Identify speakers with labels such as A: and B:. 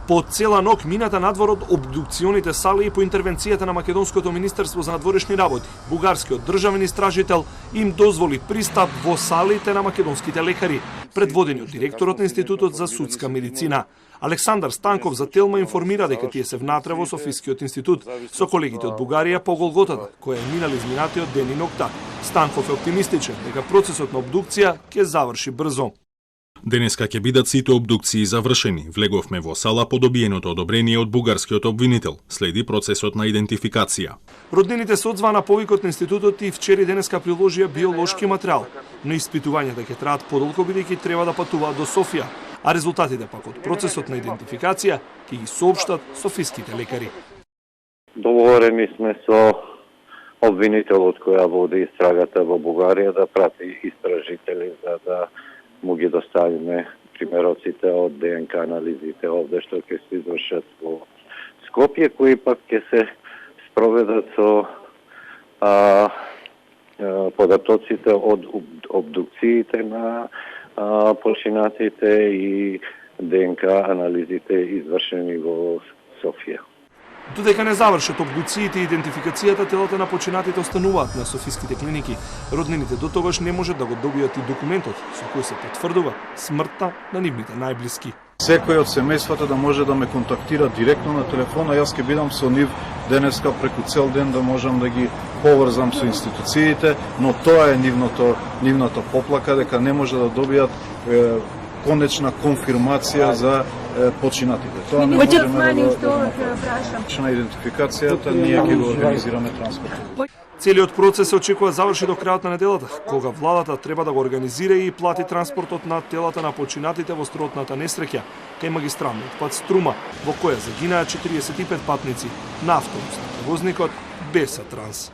A: По цела ног мината надвор од обдукционите сали и по интервенцијата на Македонското министерство за надворешни работи, бугарскиот државен истражител им дозволи пристап во салите на македонските лекари, предводени од директорот на Институтот за судска медицина. Александар Станков за Телма информира дека тие се внатре во Софискиот институт со колегите од Бугарија по Голготата, која е минали изминатиот ден и ноќта. Станков е оптимистичен дека процесот на обдукција ќе заврши брзо.
B: Денеска ќе бидат сите обдукции завршени. Влеговме во сала по добиеното одобрение од бугарскиот обвинител. Следи процесот на идентификација.
A: Роднините се одзваа на повикот на институтот и вчера денеска приложија биолошки материјал, но испитувањата ќе траат подолго бидејќи треба да патуваат до Софија, а резултатите пак од процесот на идентификација ќе ги соопштат софиските лекари.
C: Договорени сме со обвинителот која води истрагата во Бугарија да прати истражители за да му ги доставиме примероците од ДНК анализите овде што ќе се извршат во Скопје, кои пак ќе се спроведат со податоците од обдукциите на починатите и ДНК анализите извршени во Софија.
A: Додека не завршат обдукциите и идентификацијата, телата на починатите остануваат на софиските клиники. Роднините до тогаш не можат да го добијат и документот со кој се потврдува смртта на нивните најблиски.
D: Секој од семејството да може да ме контактира директно на телефона, јас ќе бидам со нив денеска преку цел ден да можам да ги поврзам со институциите, но тоа е нивната поплака дека не може да добијат конечна конфирмација за починатите. Тоа не можеме да идентификацијата, ние ќе го организираме транспортот.
A: Целиот процес се очекува заврши до крајот на неделата, кога владата треба да го организира и плати транспортот на телата на починатите во строотната несреќа кај магистралниот пат Струма, во која загинаа 45 патници на автобус на превозникот Берса Транс.